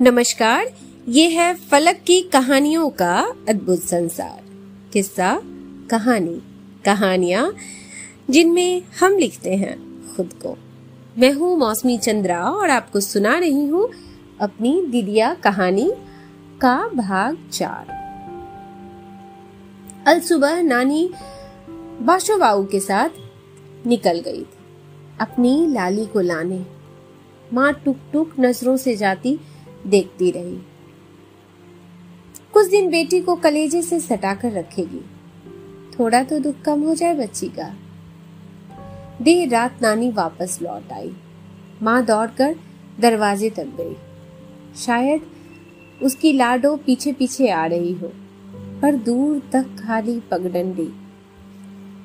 नमस्कार, ये है फलक की कहानियों का अद्भुत संसार। किस्सा, कहानी, कहानियाँ जिनमें हम लिखते हैं खुद को। मैं हूँ मौसमी चंद्रा और आपको सुना रही हूँ अपनी दीदिया कहानी का भाग 4। अल सुबह नानी बाशो बाऊ के साथ निकल गई थी अपनी लाली को लाने। माँ टुक टुक नजरों से जाती देखती रही। कुछ दिन बेटी को कलेजे से सटाकर रखेगी, थोड़ा तो दुख कम हो जाए बच्ची का। देर रात नानी वापस लौट आई। माँ दौड़कर दरवाजे तक गई। शायद उसकी लाडो पीछे पीछे आ रही हो, पर दूर तक खाली पगडंडी।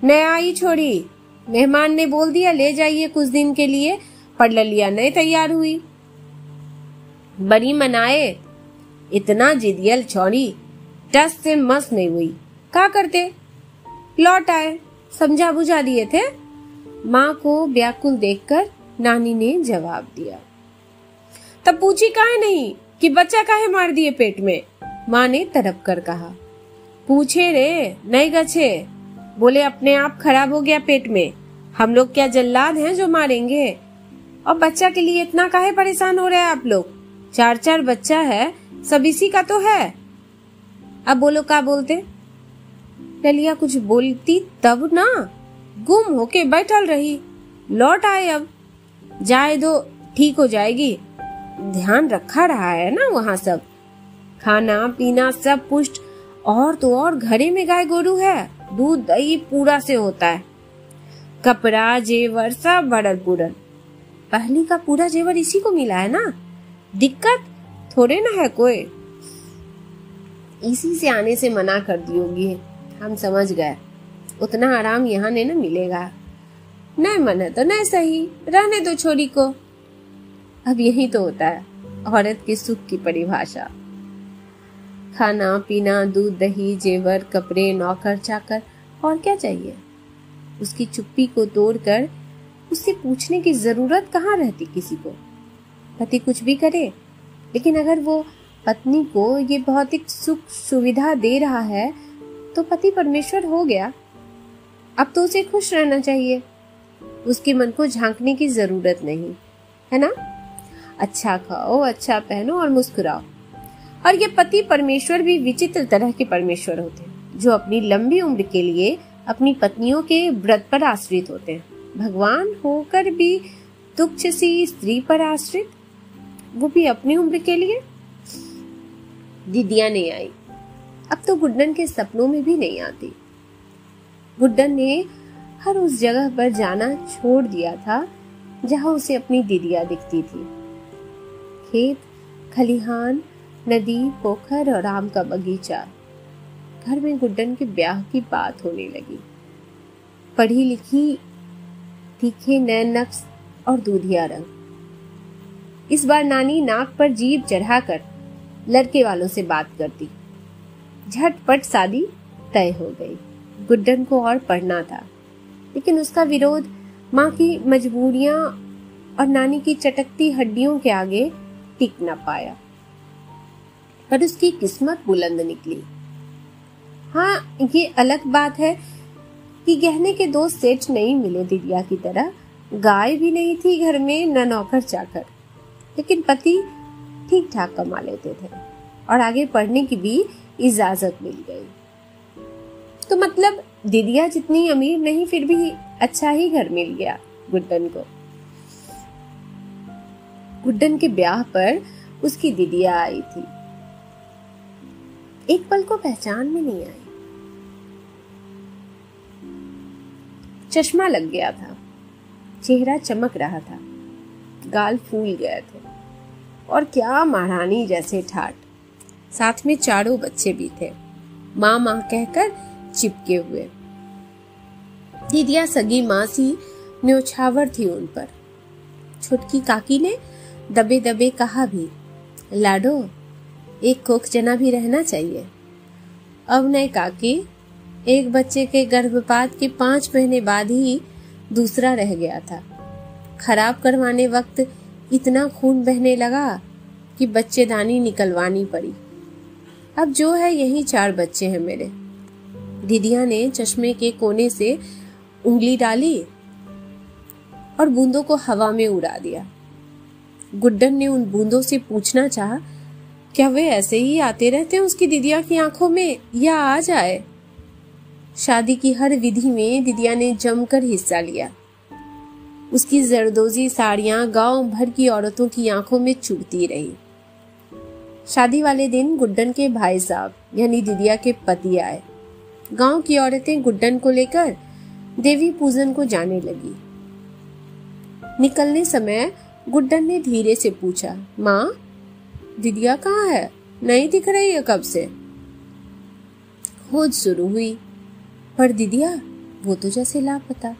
नया आई छोड़ी, मेहमान ने बोल दिया ले जाइए कुछ दिन के लिए। पढ़ लिया नए तैयार हुई। बड़ी मनाए, इतना जिदियल छोड़ी टस से मस नहीं हुई। क्या करते, लौट आए, समझा बुझा दिए थे। माँ को व्याकुल देखकर नानी ने जवाब दिया। तब पूछी काहे नहीं कि बच्चा काहे मार दिए पेट में? माँ ने तड़प कर कहा। पूछे रे नहीं गछे, बोले अपने आप खराब हो गया पेट में। हम लोग क्या जल्लाद हैं जो मारेंगे? और बच्चा के लिए इतना काहे परेशान हो रहे हैं आप लोग? 4 बच्चा है, सब इसी का तो है। अब बोलो क्या बोलते? ललिया कुछ बोलती तब ना, गुम होके बैठल रही। लौट आए, अब जाए दो, ठीक हो जाएगी। ध्यान रखा रहा है ना वहाँ सब, खाना पीना सब पुष्ट। और तो और घरे में गाय गोरू है, दूध दही पूरा से होता है। कपड़ा जेवर सब भरल पूरल। पहली का पूरा जेवर इसी को मिला है ना, दिक्कत थोड़े ना है कोई। इसी से आने से मना कर दी होगी, हम समझ गए। उतना आराम यहाँ ने न मिलेगा। नहीं मन है तो नहीं सही, रहने दो छोरी को। अब यही तो होता है औरत के सुख की परिभाषा। खाना पीना, दूध दही, जेवर, कपड़े, नौकर चाकर, और क्या चाहिए? उसकी चुप्पी को तोड़कर उससे पूछने की जरूरत कहाँ रहती किसी को। पति कुछ भी करे, लेकिन अगर वो पत्नी को ये भौतिक सुख सुविधा दे रहा है तो पति परमेश्वर हो गया। अब तो उसे खुश रहना चाहिए, उसके मन को झांकने की जरूरत नहीं है ना। अच्छा खाओ, अच्छा पहनो और मुस्कुराओ। और ये पति परमेश्वर भी विचित्र तरह के परमेश्वर होते हैं, जो अपनी लंबी उम्र के लिए अपनी पत्नियों के व्रत पर आश्रित होते हैं। भगवान होकर भी तुच्छ सी स्त्री पर आश्रित, वो भी अपनी उम्र के लिए। दीदिया नहीं आई, अब तो गुड्डन के सपनों में भी नहीं आती। गुड्डन ने हर उस जगह पर जाना छोड़ दिया था जहां उसे अपनी दीदिया दिखती थी। खेत, खलिहान, नदी, पोखर और आम का बगीचा। घर में गुड्डन के ब्याह की बात होने लगी। पढ़ी लिखी, तीखे नैन नक्श और दूधिया रंग। इस बार नानी नाक पर जीभ चढ़ाकर लड़के वालों से बात करती। झटपट शादी तय हो गई। गुड्डन को और पढ़ना था, लेकिन उसका विरोध माँ की मजबूरियां और नानी की चटकती हड्डियों के आगे टिक न पाया। पर उसकी किस्मत बुलंद निकली। हाँ, ये अलग बात है कि गहने के 2 सेठ नहीं मिले दीदिया की तरह। गाय भी नहीं थी घर में, न नौकर चाकर, लेकिन पति ठीक ठाक कमा लेते थे और आगे पढ़ने की भी इजाजत मिल गई। तो मतलब दीदिया जितनी अमीर नहीं, फिर भी अच्छा ही घर मिल गया गुड्डन को। गुड्डन के ब्याह पर उसकी दीदिया आई थी। एक पल को पहचान में नहीं आई। चश्मा लग गया था, चेहरा चमक रहा था, गाल फूल गए थे और क्या महारानी जैसे ठाट। साथ में 4 बच्चे भी थे, माँ माँ कहकर चिपके हुए। दीदिया सगी माँ सी न्योछावर थी उन पर। छुटकी काकी ने दबे दबे कहा भी, लाडो एक कोख जना भी रहना चाहिए। अब नहीं काकी, एक बच्चे के गर्भपात के 5 महीने बाद ही दूसरा रह गया था। खराब करवाने वक्त इतना खून बहने लगा कि बच्चेदानी निकलवानी पड़ी। अब जो है यही 4 बच्चे हैं मेरे। दीदिया ने चश्मे के कोने से उंगली डाली और बूंदों को हवा में उड़ा दिया। गुड्डन ने उन बूंदों से पूछना चाहा, क्या वे ऐसे ही आते रहते हैं उसकी दीदिया की आंखों में, या आ जाए? शादी की हर विधि में दीदिया ने जमकर हिस्सा लिया। उसकी जरदोजी साड़ियां गांव भर की औरतों की आंखों में चुभती रही। शादी वाले दिन गुड्डन के भाई साहब यानी दीदिया के पति आए। गांव की औरतें गुड्डन को लेकर देवी पूजन को जाने लगी। निकलने समय गुड्डन ने धीरे से पूछा, माँ, दीदिया कहाँ है? नहीं दिख रही है कब से। खोज शुरू हुई, पर दीदिया वो तो जैसे लापता।